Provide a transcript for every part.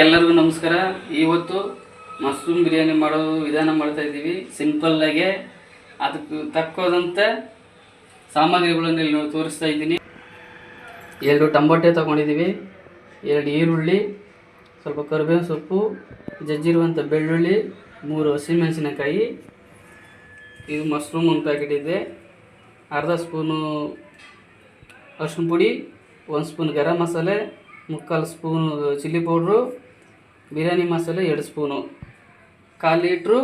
ಎಲ್ಲರಿಗೂ ನಮಸ್ಕಾರ. ಇವತ್ತು ಮಶ್ರೂಮ್ ಬಿರಿಯಾನಿ ಮಾಡೋ ವಿಧಾನ ಮಾಡ್ತಾ ಇದ್ದೀವಿ. ಸಿಂಪಲ್ಲಾಗೆ ಅದಕ್ಕೆ ತಕ್ಕೋದಂಥ ಸಾಮಗ್ರಿಗಳನ್ನು ಇಲ್ಲಿ ತೋರಿಸ್ತಾ ಇದ್ದೀನಿ. 2 ಟೊಮೊಟೊ ತೊಗೊಂಡಿದ್ದೀವಿ, 2 ಈರುಳ್ಳಿ, ಸ್ವಲ್ಪ ಕರಿಬೇವಿನ ಸೊಪ್ಪು, ಜಜ್ಜಿರುವಂಥ ಬೆಳ್ಳುಳ್ಳಿ, 3 ಹಸಿಮೆಣಸಿನಕಾಯಿ. ಇದು ಮಶ್ರೂಮ್ ಒಂದು ಪ್ಯಾಕೆಟ್ ಇದೆ. ಅರ್ಧ ಸ್ಪೂನು ಅರಿಶಿನ ಪುಡಿ, 1 spoon garam masala, 3/4 spoon chilli powder, biryani ಮಸಾಲೆ 2 ಸ್ಪೂನು, 1/4 ಲೀಟ್ರು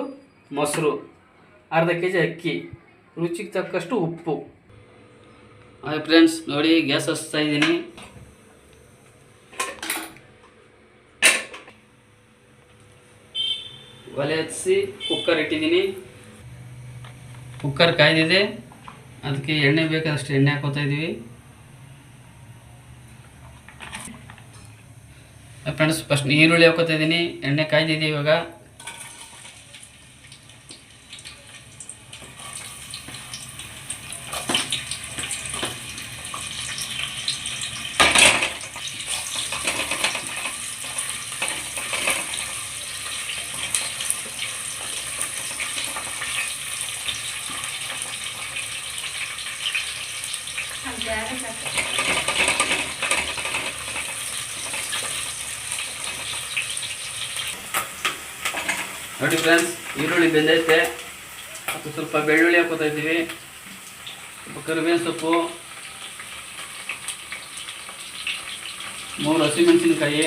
ಮೊಸರು, ಅರ್ಧ ಕೆಜಿ ಅಕ್ಕಿ, ರುಚಿಗೆ ತಕ್ಕಷ್ಟು ಉಪ್ಪು. ಹಾಯ್ ಫ್ರೆಂಡ್ಸ್, ನೋಡಿ ಗ್ಯಾಸ್ ಹಚ್ತಾ ಇದ್ದೀನಿ. ಒಲೆ ಹಚ್ಚಿ ಕುಕ್ಕರ್ ಇಟ್ಟಿದ್ದೀನಿ. ಕುಕ್ಕರ್ ಕಾಯ್ದಿದೆ, ಅದಕ್ಕೆ ಎಣ್ಣೆ ಬೇಕಾದಷ್ಟು ಎಣ್ಣೆ ಹಾಕೋತಾ ಇದ್ದೀವಿ. ಫ್ರೆಂಡ್ಸ್, ಫಸ್ಟ್ ಈರುಳ್ಳಿ ಹಾಕೋತಾ ಇದ್ದೀನಿ. ಎಣ್ಣೆ ಕಾಯ್ದಿದೆ. ಇವಾಗ ನೋಡಿ ಫ್ರೆಂಡ್ಸ್, ಈರುಳ್ಳಿ ಬೆಂದೈತೆ. ಮತ್ತು ಸ್ವಲ್ಪ ಬೆಳ್ಳುಳ್ಳಿ ಹಾಕೋತಾ ಇದ್ದೀವಿ, ಸ್ವಲ್ಪ ಕರಿಬೇವಿನ ಸೊಪ್ಪು, 3 ಹಸಿಮೆಣಸಿನಕಾಯಿ,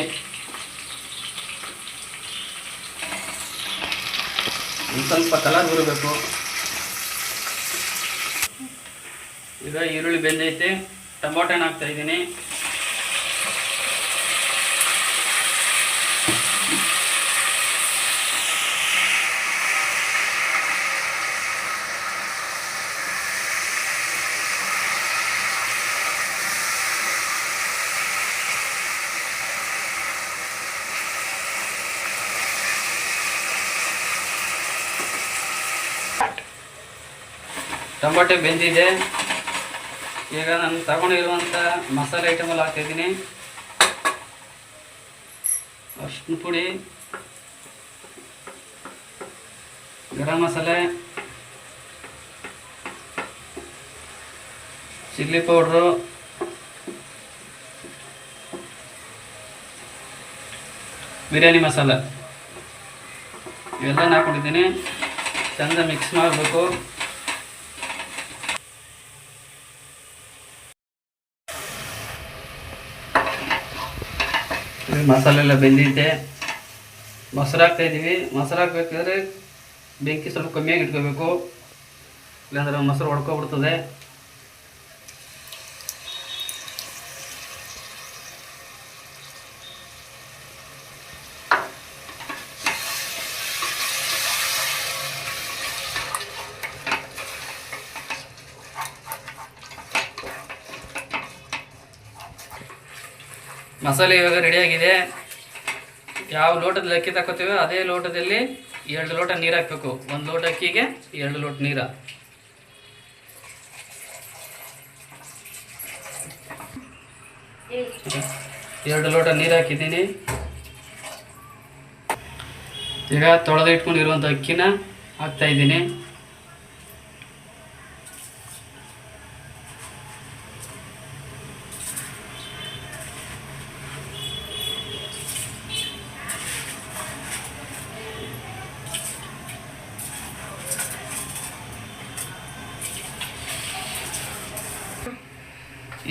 ಒಂದು ಸ್ವಲ್ಪ ಕಲರ್ ಬರಬೇಕು. ಈಗ ಈರುಳ್ಳಿ ಬೆಂದೈತೆ, ಟೊಮೊಟೊ ಹಾಕ್ತಾ ಇದ್ದೀನಿ. ಟೊಮೊಟೊ ಬೆಂದಿದೆ. ಈಗ ನಾನು ತಗೊಂಡಿರುವಂಥ ಮಸಾಲೆ ಐಟಮೆಲ್ಲ ಹಾಕ್ತಾಯಿದ್ದೀನಿ. ಅರಿಶಿನ ಪುಡಿ, ಗರಂ ಮಸಾಲೆ, ಚಿಲ್ಲಿ ಪೌಡ್ರು, ಬಿರಿಯಾನಿ ಮಸಾಲೆ ಇವೆಲ್ಲ ಹಾಕ್ಕೊಂಡಿದ್ದೀನಿ. ಚೆಂದ ಮಿಕ್ಸ್ ಮಾಡಬೇಕು. ಮಸಾಲೆ ಎಲ್ಲ ಬೆಂದಿದೆ. ಮೊಸರು ಹಾಕ್ತಾಯಿದ್ದೀವಿ. ಮೊಸರು ಹಾಕ್ಬೇಕಾದ್ರೆ ಬೆಂಕಿ ಸ್ವಲ್ಪ ಕಮ್ಮಿಯಾಗಿ ಇಟ್ಕೋಬೇಕು, ಇಲ್ಲಾಂದ್ರೆ ಮೊಸರು ಹೊಡ್ಕೊಬಿಡ್ತದೆ. ಮಸಾಲೆ ಇವಾಗ ರೆಡಿಯಾಗಿದೆ. ಯಾವ ಲೋಟದಲ್ಲಿ ಅಕ್ಕಿ ತಗೋತೀವೋ ಅದೇ ಲೋಟದಲ್ಲಿ 2 ಲೋಟ ನೀರು ಹಾಕಬೇಕು. 1 ಲೋಟ ಅಕ್ಕಿಗೆ 2 ಲೋಟ ನೀರು. ಎರಡು ಲೋಟ ನೀರು ಹಾಕಿದ್ದೀನಿ. ಈಗ ತೊಳೆದು ಇಟ್ಕೊಂಡಿರುವಂಥ ಅಕ್ಕಿನ ಹಾಕ್ತಾ ಇದ್ದೀನಿ.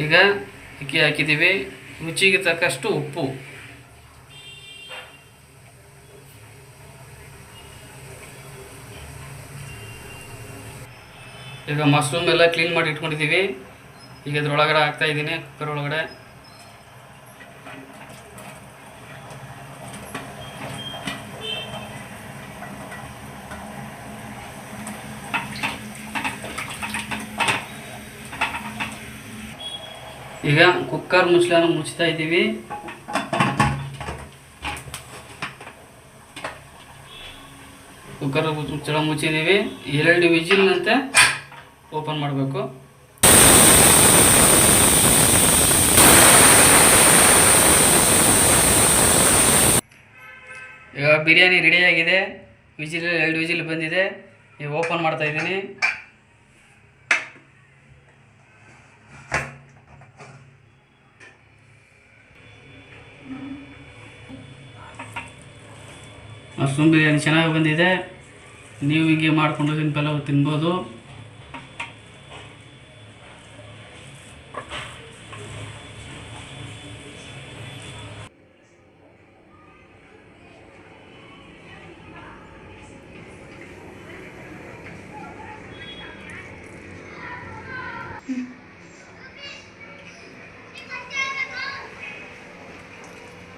ಈಗ ಅಕ್ಕಿ ಹಾಕಿದ್ದೀವಿ. ರುಚಿಗೆ ತಕ್ಕಷ್ಟು ಉಪ್ಪು. ಈಗ ಮಶ್ರೂಮ್ ಎಲ್ಲ ಕ್ಲೀನ್ ಮಾಡಿ ಇಟ್ಕೊಂಡಿದ್ದೀವಿ. ಈಗ ಇದ್ರೊಳಗಡೆ ಹಾಕ್ತಾ ಇದ್ದೀನಿ, ಕುಕ್ಕರ್ ಒಳಗಡೆ. ಈಗ ಕುಕ್ಕರ್ ಮುಚ್ಚಳನ ಮುಚ್ತಾ ಇದ್ದೀವಿ. ಕುಕ್ಕರ್ ಮುಚ್ಚಳ ಮುಚ್ಚಿದ್ದೀವಿ. 2 ವಿಜಿಲ್ನಂತೆ ಓಪನ್ ಮಾಡಬೇಕು. ಈಗ ಬಿರಿಯಾನಿ ರೆಡಿಯಾಗಿದೆ. ವಿಜಿಲ್ 2 ವಿಜಿಲ್ ಬಂದಿದೆ. ಈಗ ಓಪನ್ ಮಾಡ್ತಾ ಇದ್ದೀನಿ. ಮಶ್ರೂಮ್ ಬಿರಿಯಾನಿ ಚೆನ್ನಾಗಿ ಬಂದಿದೆ. ನೀವು ಹೀಗೆ ಮಾಡಿಕೊಂಡು ಸಿಂಪಲ್ ತಿನ್ಬೋದು.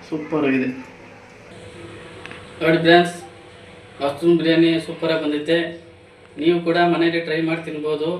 ಸೂಪರ್ ಆಗಿದೆ ನೋಡಿ ಫ್ರೆಂಡ್ಸ್. ಮಶ್ರೂಮ್ ಬಿರಿಯಾನಿ ಸೂಪರಾಗಿ ಬಂದೈತೆ. ನೀವು ಕೂಡ ಮನೆಯಲ್ಲಿ ಟ್ರೈ ಮಾಡಿ ತಿನ್ಬೋದು.